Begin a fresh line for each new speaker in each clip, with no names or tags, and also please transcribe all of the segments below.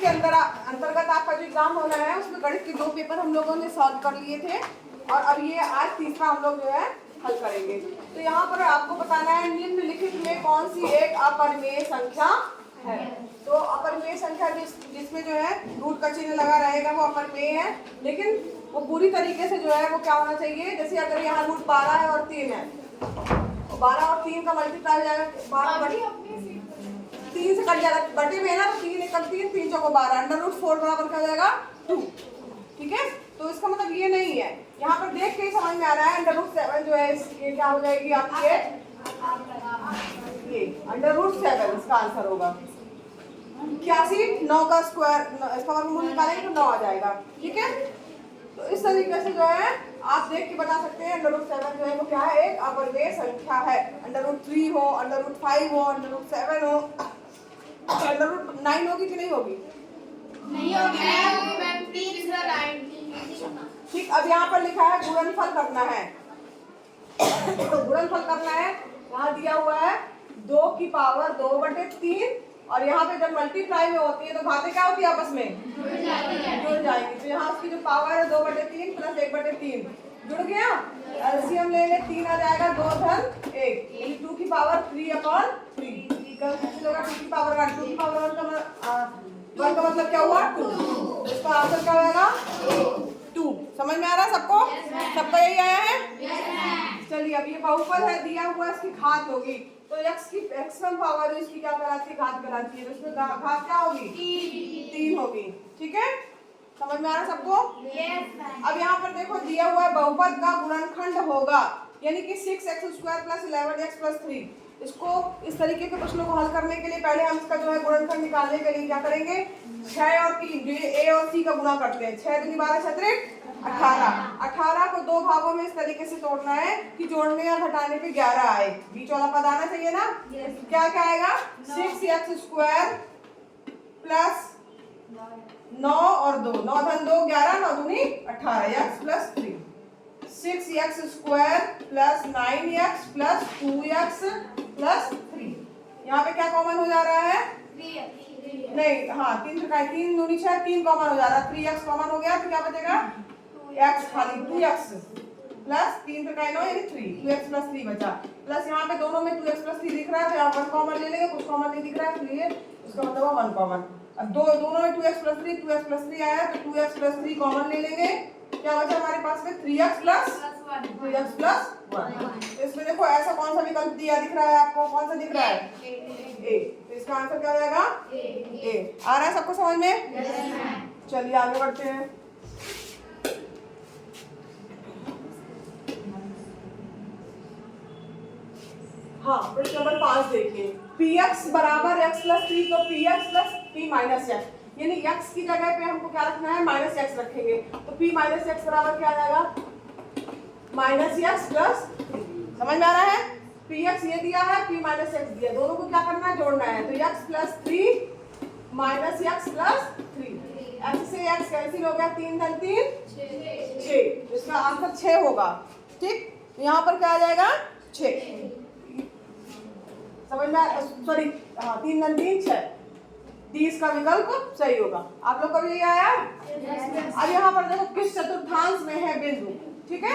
के अंतर्गत आपका जो एग्जाम होना है उसमें गणित के 2 पेपर हम लोगों ने सॉल्व कर लिए थे और अब ये आज तीसरा हम लोग जो है हल करेंगे। तो यहाँ पर आपको बताना है निम्नलिखित में कौन सी एक अपरिमेय संख्या है। तो अपरिमेय संख्या जिसमें जो है रूट का चिन्ह लगा रहेगा वो अपरिमेय है, लेकिन वो पूरी तरीके से जो है वो क्या होना चाहिए, जैसे अगर यहाँ रूट 12 है और 3 है, 12 और 3 का मल्टीप्लाई हो जाएगा 3 से कट जाएगा, बटे में है ना, तो 3 1 3 3 चौको 12, अंडर रूट 4 बराबर क्या हो जाएगा 2। ठीक है, तो इसका मतलब ये नहीं है, यहाँ पर देख के ही समझ में आ रहा है अंडर रूट 7 जो है ये क्या हो जाएगी आपकी, ये अंडर रूट 7 इसका आंसर होगा। 81 9 का स्क्वायर, इसका वर्गमूल निकालेंगे तो 9 आ जाएगा। ठीक है, तो इस तरीके से जो है आप देख के बता सकते हैं अंडर रूट 7 जो है वो क्या है, एक अपरिमेय संख्या है। अंडर रूट 3 हो, अंडर रूट 5 हो, अंडर रूट 7 हो, अंडर रूट 9 होगी कि नहीं होगी?
नहीं होगी मैम, 3 से 9।
ठीक, अब यहाँ पर लिखा है गुणनफल करना है। तो गुणनफल करना है, यहाँ दिया हुआ है 2 की पावर 2/3 और यहाँ पे जब मल्टीप्लाई में होती है तो घातें क्या होती है आपस में जुड़ जाएंगी। तो यहाँ उसकी जो पावर है 2/3 प्लस 1/3 जुड़ गया। एलसीएम लेंगे 3 आ जाएगा, 2 धन 1 यानी 2 की पावर 3/3। 2 की पावर 1, 2 की पावर 1 का मतलब क्या हुआ 2, इसका आंसर क्या होगा 2। समझ में आ रहा है सबको? सबको यही आया है? चलिए, अब ये बहुपद है दिया हुआ, इसकी घात होगी तो x की एक्सट्रीम पावर इसकी क्या कहलाती है, घात कहलाती है, तो इसमें घात क्या होगी 3 होगी। ठीक है, समझ में आ रहा है सबको? अब यहाँ पर देखो दिया हुआ है बहुपद का गुणनखंड होगा, यानी कि 6x² + 11x + 3। इसको इस तरीके के प्रश्नों को हल करने के लिए पहले हम इसका जो है गुणनखंड निकालने के लिए क्या करेंगे, 6 और 3 a और c का गुणा करते हैं। 6 दूनी 12 छत्रिक 18 को 2 भागों में इस तरीके से तोड़ना है कि जोड़ने या घटाने पे 11 आए, बीच वाला पद आना चाहिए ना। क्या क्या आएगा 6x² प्लस 9 और 2, 9 धन 2 11, 9 दूनी 18, x + 3। 6x² plus 9x plus 2x plus 3। यहाँ पे क्या कॉमन हो जा रहा है, नहीं, हाँ 3 दूनी 6, 3 कॉमन हो जा रहा है, 3x कॉमन हो गया तो क्या बचेगा x खाली 2x प्लस 3 9 यानी 3, 2x + 3 बचा। प्लस यहाँ पे दोनों में 2x + 3 दिख रहा है तो यहाँ 1 कॉमन ले लेंगे, कुछ कॉमन नहीं दिख रहा है इसलिए इसका मतलब 1 कॉमन। अब दोनों में 2x + 3 2x + 3 आया तो 2x + 3 कॉमन ले लेंगे, क्या बचा हमारे पास में 3x + 1। इसमें देखो ऐसा कौन सा विकल्प दिया दिख रहा है आपको, कौन सा दिख रहा है ए, तो इसका आंसर क्या हो जाएगा ए। आ रहा है सबको समझ में? चलिए आगे बढ़ते हैं। हाँ, प्रश्न नंबर 5 देखिए, px बराबर x + 3 तो px + p - x, यानी x की जगह पे हमको क्या रखना है -x रखेंगे, तो p - x बराबर क्या आ जाएगा -x + 3। समझ में आ रहा है? px ये दिया है, p - x दिया, दोनों को क्या करना है जोड़ना है, तो x + 3 -x + 3, x से x कैंसिल हो गया, 3 धन 3 6, इसका आंसर 6 होगा। ठीक, यहाँ पर क्या आ जाएगा 6। समझ में, सॉरी, हाँ 3 धन 3 6, 30 का विकल्प सही होगा। आप लोग को भी यही आया? अब यहाँ पर देखो किस चतुर्थांश में है बिंदु। ठीक है,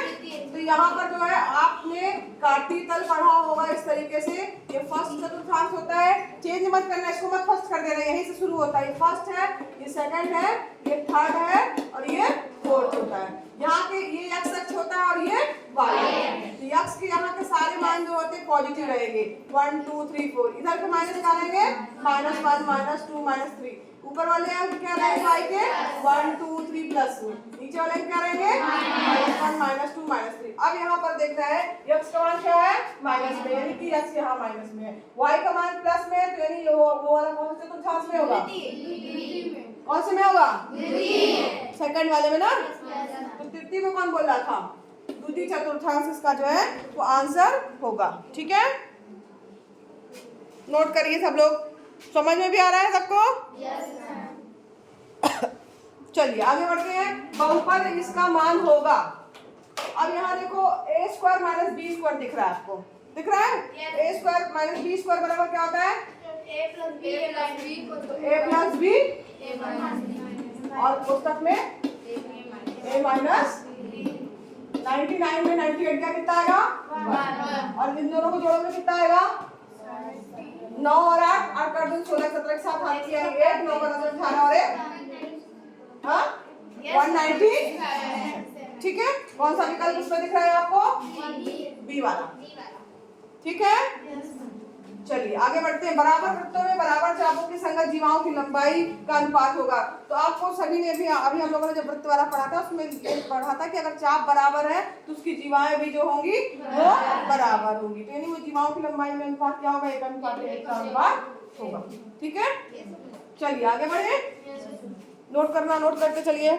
तो यहाँ पर जो है आपने काटी तल पढ़ा होगा इस तरीके से, ये फर्स्ट चतुर्थांश होता है, चेंज मत करना, इसको मत फर्स्ट कर देना, यहीं से शुरू होता है, ये फर्स्ट है, ये सेकंड है, ये थर्ड है और ये फोर्थ होता है। यहाँ के ये x अक्ष होता है और ये y है, तो x के यहाँ के सारे मान जो होते हैं पॉजिटिव रहेंगे, 1 2 3 4, इधर के माइनस निकालेंगे -1 -2 -3, ऊपर वाले अंक क्या रहेंगे y के 1 2 3 प्लस, नीचे वाले क्या रहेंगे -1 -2 -3। अब यहाँ पर देख रहा है x का मान क्या है माइनस में, यानी कि x यहाँ माइनस में है, y का मान प्लस में है, तो यानी वो वाला कौन से चतुर्थांश में होगा, कौन से में होगा सेकंड वाले में ना। तो तृतीय में कौन बोल रहा था, द्वितीय चतुर्थांश इसका जो है वो आंसर होगा। ठीक है, नोट करिए सब लोग, समझ में भी आ रहा है सबको? चलिए आगे बढ़ते हैं। बहुपद इसका मान होगा, अब यहाँ देखो a² - b² दिख रहा है आपको, दिख रहा है? a² - b² बराबर क्या होता है a + b और पुस्तक में a माइनस 99 में 98 का कितना आएगा 1 और इन दोनों को जोड़ोगे कितना आएगा 9 और 8 8 कर दो 16 17 के साथ हाथ किया 1 9 का 18 और 1 हाँ 190 ठीक है। कौन सा विकल्प उसमें दिख रहा है आपको बी वाला ठीक है। चलिए आगे बढ़ते हैं। बराबर वृत्तों में बराबर चापों की संगत जीवाओं की लंबाई का अनुपात होगा। तो आपको सभी ने भी अभी हम लोगों ने जब वृत्त वाला पढ़ा था उसमें पढ़ा था कि अगर चाप बराबर है तो उसकी जीवाएं भी जो होंगी वो बराबर होंगी। तो यानी वो जीवाओं की लंबाई में अनुपात क्या होगा 1:1 का अनुपात होगा ठीक है। चलिए आगे बढ़े नोट करना नोट करते चलिए।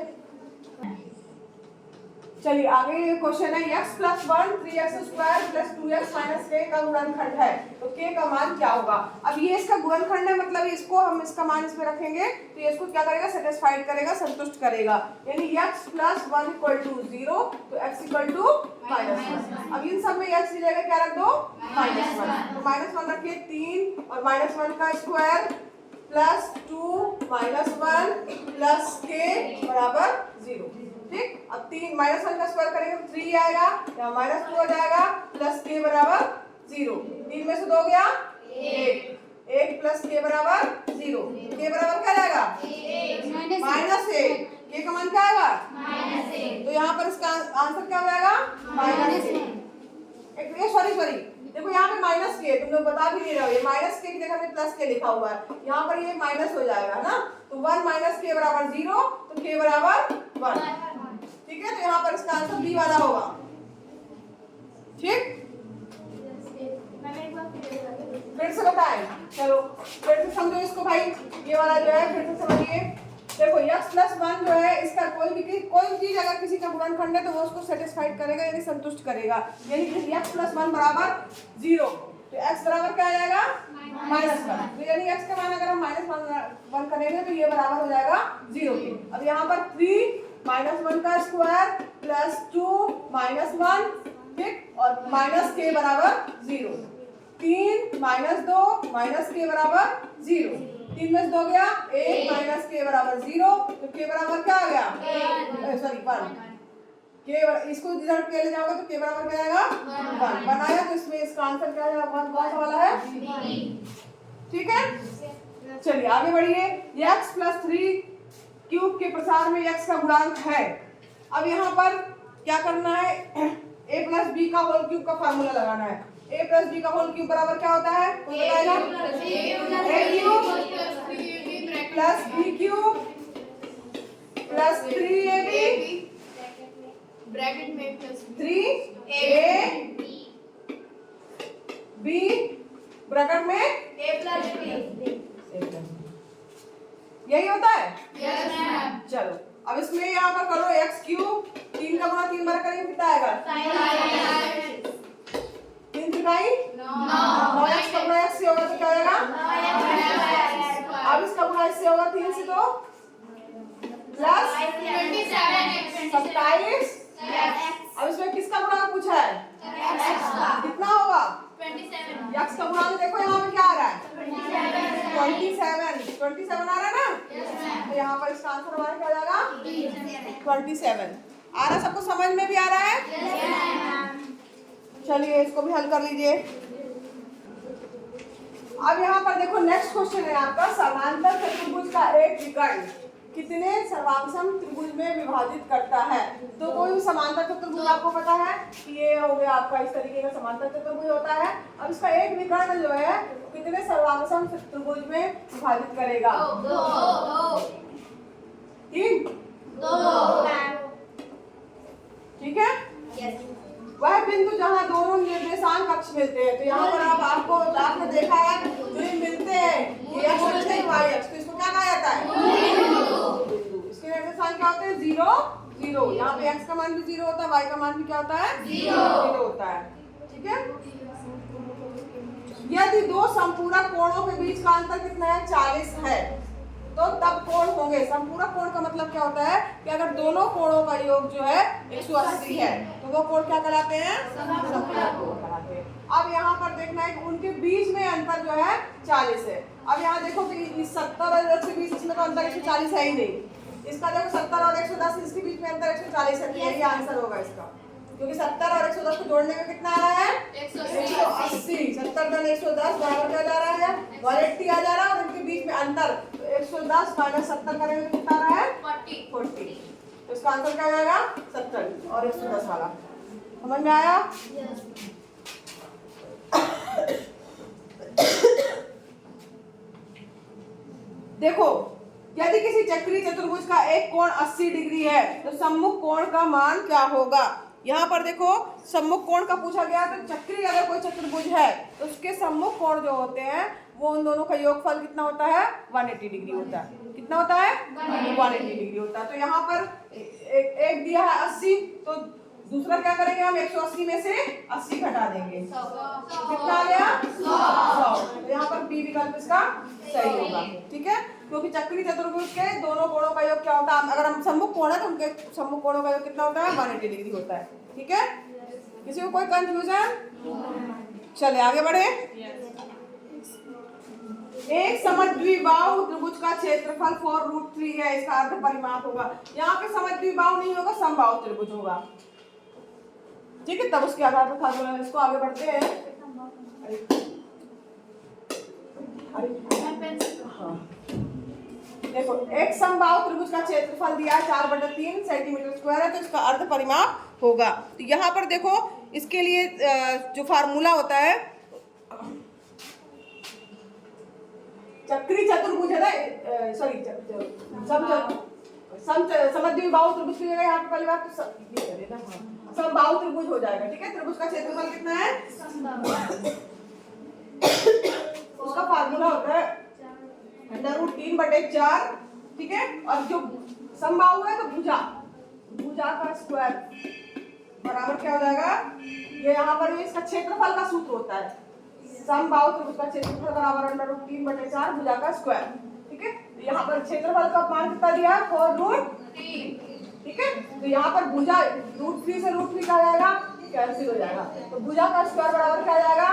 चलिए आगे क्वेश्चन है x + 1 3x² + 2x - k का गुणनखंड है तो k का मान क्या होगा। अब ये इसका गुणनखंड है मतलब इसको हम इसका मान इसमें रखेंगे तो ये इसको क्या करेगा सेटिस्फाइड करेगा संतुष्ट करेगा यानी x + 1 = 0 तो x = -1। अब इन सब में x की जगह क्या रख दो -1 तो -1 रखिए 3 और -1 का स्क्वायर +2 -1 + k = 0 ठीक। अब 3 -1 का स्क्वायर करेंगे तो 3 आएगा यहाँ -2 हो जाएगा प्लस k बराबर 0 3 में से 2 गया 1 प्लस k बराबर 0 k बराबर क्या जाएगा -1 k का मान क्या आएगा -1 तो यहाँ पर इसका आंसर क्या हो जाएगा -1 सॉरी देखो यहाँ पे -k तुम लोग बता भी नहीं रहे हो ये -k की जगह में +k लिखा हुआ है यहाँ पर ये माइनस हो जाएगा ना तो 1 - k बराबर 0 तो k बराबर 1 ठीक है। तो यहाँ पर इसका आंसर बी वाला होगा ठीक। फिर से बताएं चलो फिर से समझो इसको भाई ये वाला जो है फिर से समझिए। देखो x + 1 जो है इसका कोई चीज अगर किसी का गुणनखंड है तो वो उसको सेटिस्फाइड करेगा यानी संतुष्ट करेगा यानी कि x + 1 बराबर 0 तो x बराबर क्या आ जाएगा -1 तो यानी x का मान अगर हम -1 करेंगे तो ये बराबर हो जाएगा 0 के। अब यहाँ पर 3 -1 का स्क्वायर +2 -1 ठीक और -k बराबर 0 3 -2 -k बराबर 0 3 में से 2 गया 1 -k बराबर 0 तो k बराबर क्या आ गया सॉरी 1 k इसको इधर के ले जाओगे तो k बराबर क्या आएगा 1 बनाया तो इसमें इसका आंसर क्या है 1 कौन सा वाला है ठीक है। चलिए आगे बढ़िए x + 3 क्यूब के प्रसार में x का गुणांक है। अब यहाँ पर क्या करना है a + b का होल क्यूब का फार्मूला लगाना है। a + b का होल क्यूब बराबर क्या होता है कोई बताएगा a cube + b cube + 3ab
bracket में
3a b ब्रैकेट में यही होता है
यस मैम।
चलो अब इसमें यहाँ पर करो x³ 3 का गुणा 3 बार करेंगे कितना आएगा 3 3 9 x का गुणा x से होगा तो क्या आएगा अब इसका गुणा इससे होगा 3 से तो प्लस 27 अब इसमें किसका गुणांक पूछा है कितना होगा
27
x का गुणांक देखो यहाँ पे क्या आ रहा है 27 आ रहा है ना तो यहाँ पर इसका आंसर हमारा क्या आ जाएगा 27 आ रहा सबको समझ में भी आ रहा है चलिए इसको भी हल कर लीजिए। अब यहाँ पर देखो नेक्स्ट क्वेश्चन है आपका समांतर चतुर्भुज का एक विकर्ण कितने सर्वांगसम त्रिभुज में विभाजित करता है। तो कोई भी समांतर चतुर्भुज आपको पता है कि ये हो गया आपका इस तरीके का समांतर चतुर्भुज होता है। अब इसका एक विकर्ण जो है कितने सर्वांगसम त्रिभुज में विभाजित करेगा 3 ठीक है। वह बिंदु जहाँ दोनों निर्देशांक अक्ष मिलते हैं तो यहाँ पर आपने देखा है जो ये मिलते हैं ये x अक्ष है y अक्ष तो इसको क्या कहा जाता है इसके निर्देशांक क्या होते हैं 0 0 यहाँ पे x का मान भी 0 होता है y का मान भी क्या होता है 0 होता है ठीक है। यदि दो संपूरक कोणों के बीच का अंतर कितना है 40 है तो तब कोण होंगे। संपूरक कोण का मतलब क्या होता है कि अगर दोनों कोणों का योग जो है 180 है तो वो कोण क्या कहलाते हैं? संपूरक कोण कहलाते हैं। अब यहाँ पर देखना है कि उनके बीच में अंतर जो है 40 है। अब यहाँ देखो कि 70 और 120 इसमें तो अंतर 140 है ही नहीं। इसका देखो 70 और 110 इसके बीच में अंतर 140 है, तो यही आंसर होगा इसका, क्योंकि 70 और 110 को जोड़ने में कितना आ रहा है? 180। 70 में 110 बराबर क्या जा रहा है? 180 आ जा रहा है। और इनके बीच में अंतर तो 110 माइनस 70 करेंगे तो कितना आ रहा है? 40। तो इसका आंसर क्या हो जाएगा? 70 और 110 वाला। समझ में आया? देखो, यदि किसी चक्रीय चतुर्भुज का एक कोण 80 डिग्री है तो सम्मुख कोण का मान क्या होगा? यहाँ पर देखो सम्मुख कोण का पूछा गया, तो चक्रीय अगर कोई चतुर्भुज है तो उसके सम्मुख कोण जो होते हैं वो उन दोनों का योगफल कितना होता है? 180 डिग्री होता है। कितना होता है? 180 डिग्री होता है। तो यहाँ पर एक दिया है 80, तो दूसरा क्या करेंगे हम? 180 में से 80 घटा देंगे, कितना आ गया? 100। तो यहाँ पर बी विकल्प इसका सही होगा। ठीक है, क्योंकि चक्रीय चतुर्भुज के दोनों कोणों का योग क्या होता है? अगर हम सम्मुख कोण है तो उनके सम्मुख कोणों का योग कितना होता है? 180 डिग्री होता है। ठीक है, किसी को कोई कंफ्यूजन? चले आगे बढ़े। एक समद्विबाहु त्रिभुज का क्षेत्रफल 4√3 है, इसका अर्ध परिमाप होगा। यहाँ पे समद्विबाहु नहीं होगा, समबाहु त्रिभुज होगा। ठीक है, तब उसके आधार पर फार्मूला। इसको आगे बढ़ते हैं। हाँ, देखो एक समबाहु त्रिभुज का क्षेत्रफल दिया है 4/3 सेंटीमीटर स्क्वायर है, तो इसका अर्ध परिमाप होगा। तो यहाँ पर देखो इसके लिए जो फार्मूला होता है, चक्रीय चतुर्भुज है ना, सॉरी समद्विबाहु त्रिभुज की जगह यहाँ पे पहली बात तो समबाहु त्रिभुज हो जाएगा। ठीक है, त्रिभुज का क्षेत्रफल कितना है? उसका फार्मूला होता है √3/4। ठीक है, और जो समबाहु है तो भुजा का स्क्वायर बराबर क्या हो जाएगा? ये यहाँ पर इसका क्षेत्रफल का सूत्र होता है, समबाहु त्रिभुज का क्षेत्रफल बराबर √3/4 भुजा का स्क्वायर। ठीक है, तो यहाँ पर क्षेत्रफल का मान कितना दिया है? 4√3। ठीक है, तो यहाँ पर भुजा √3 से √3 क्या आ जाएगा? कैंसिल हो जाएगा। तो भुजा का स्क्वायर बराबर क्या आ जाएगा?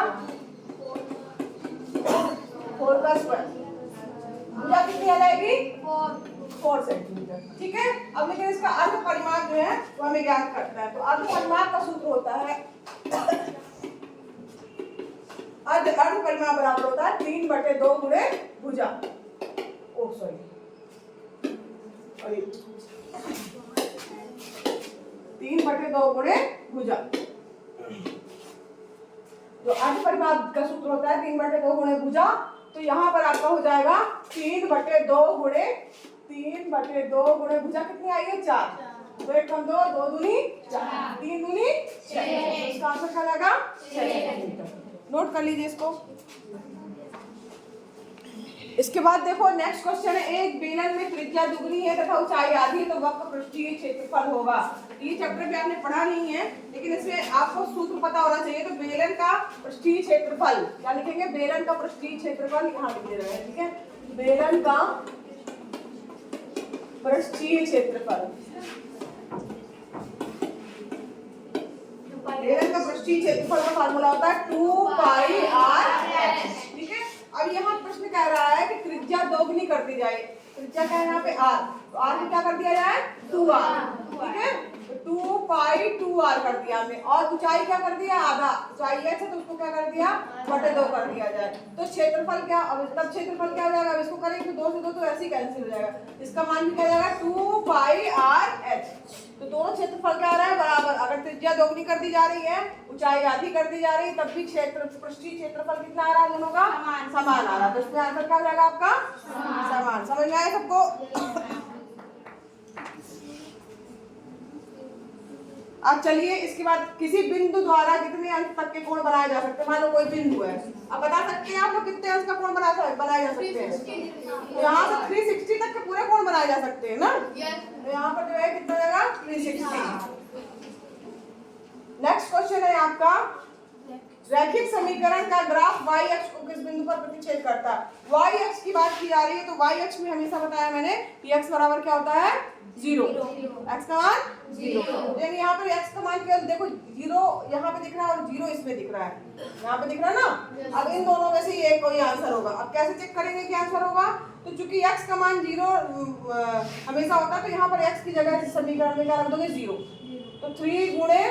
4 का स्क्वायर। भुजा कितनी आ जाएगी? 4 सेंटीमीटर। ठीक है, अब लेकिन इसका अर्ध परिमाप जो है वो हमें ज्ञात करना है। तो अर्ध परिमाप का सूत्र होता है अर्ध परिमाप बराबर होता है 3/2 गुणे भुजा। ओ सॉरी, 3/2 गुणे भुजा। जो अर्ध परिमाप का सूत्र होता है 3/2 गुणे भुजा, तो यहाँ पर आपका हो जाएगा 3/2 गुणे भुजा कितनी आई है? 4। 2 1 कम 2, 2 दूनी 4, 3 दूनी 6। इसका आंसर क्या आएगा? 6 सेंटीमीटर। नोट कर लीजिए इसको। इसके बाद देखो नेक्स्ट क्वेश्चन है, एक बेलन में त्रिज्या दुगनी है तथा ऊंचाई आधी है तो वक्र पृष्ठीय क्षेत्रफल होगा। ये चैप्टर भी आपने पढ़ा नहीं है, लेकिन इसमें आपको सूत्र पता होना चाहिए। तो बेलन का पृष्ठीय क्षेत्रफल क्या लिखेंगे? बेलन का पृष्ठीय क्षेत्रफल यहाँ लिख दे रहे हैं। ठीक है, बेलन का पृष्ठीय क्षेत्रफल, बेलन का पृष्ठीय क्षेत्रफल का फार्मूला होता है 2πr/h। ठीक है, अब यहाँ प्रश्न कह रहा है कि त्रिज्या दोगुनी कर दी जाए। त्रिज्या क्या है यहाँ पे? r, तो r को क्या कर दिया जाए? 2r। ठीक है, तो 2π2r कर दिया हमने, और ऊंचाई क्या कर दिया? आधा। ऊंचाई h है तो उसको क्या कर दिया? 2 कर दिया जाए। तो क्षेत्रफल क्या? अब तब क्षेत्रफल क्या हो जाएगा? अब इसको करेंगे तो 2 से 2 तो ऐसे ही कैंसिल हो जाएगा। इसका मान भी क्या जाएगा? 2πr/h। तो दोनों क्षेत्रफल क्या आ रहा है? बराबर। अगर त्रिज्या दोगुनी कर दी जा रही है, ऊंचाई आधी कर दी जा रही है, तब भी पृष्ठीय क्षेत्रफल कितना आ रहा है? दोनों का समान आ रहा है। तो इसमें आंसर क्या हो जाएगा आपका? समान। समझ में आया सबको? अब चलिए इसके बाद किसी बिंदु द्वारा कितने अंश तक के कोण बनाए जा सकते हैं? मान लो कोई बिंदु है, अब बता सकते हैं आप लोग कितने अंश का कोण बनाया जा सकते हैं? तो यहाँ से 360 तक के पूरे कोण बनाए जा सकते हैं ना। तो यहाँ पर जो है कितना जाएगा? 360। नेक्स्ट क्वेश्चन है आपका, रैखिक समीकरण का ग्राफ y अक्ष को किस बिंदु पर प्रतिच्छेद करता है? y अक्ष की बात की की जा रही है तो वाई अक्ष में हमेशा बताया मैंने कि x बराबर क्या होता है 0, x का मान 0। यानी यहाँ पर x का मान केवल देखो 0 यहाँ पे दिख रहा है और 0 इसमें दिख रहा है, यहाँ पे दिख रहा है ना। अब इन दोनों में से एक कोई आंसर होगा। अब कैसे चेक करेंगे क्या आंसर होगा? तो चूंकि x का मान 0 हमेशा होता है तो यहाँ पर x की जगह इस समीकरण में क्या रख दोगे 0। तो 3 गुणे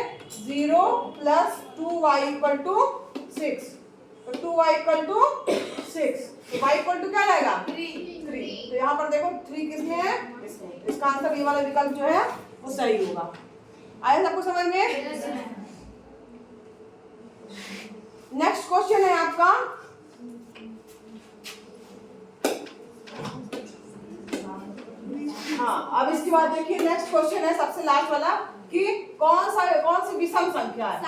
0 प्लस 2y इक्वल टू 6, तो 2y इक्वल टू 6, तो y इक्वल टू क्या आएगा 3। तो यहाँ पर देखो 3 किसमें है, इसमें। इसका आंसर ये वाला विकल्प जो है वो सही होगा। आया सबको समझ में? नेक्स्ट क्वेश्चन है आपका हाँ, अब इसके बाद देखिए नेक्स्ट क्वेश्चन है सबसे लास्ट वाला कि कौन सी विषम संख्या है।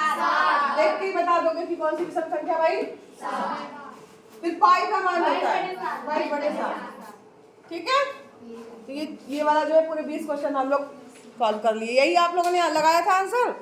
देख के ही बता दोगे कि कौन सी विषम संख्या भाई? फिर पाई का मान होता है पाई बटे 7, ठीक है। तो ये वाला जो है पूरे 20 क्वेश्चन हम लोग सॉल्व कर लिए। यही आप लोगों ने लगाया था आंसर?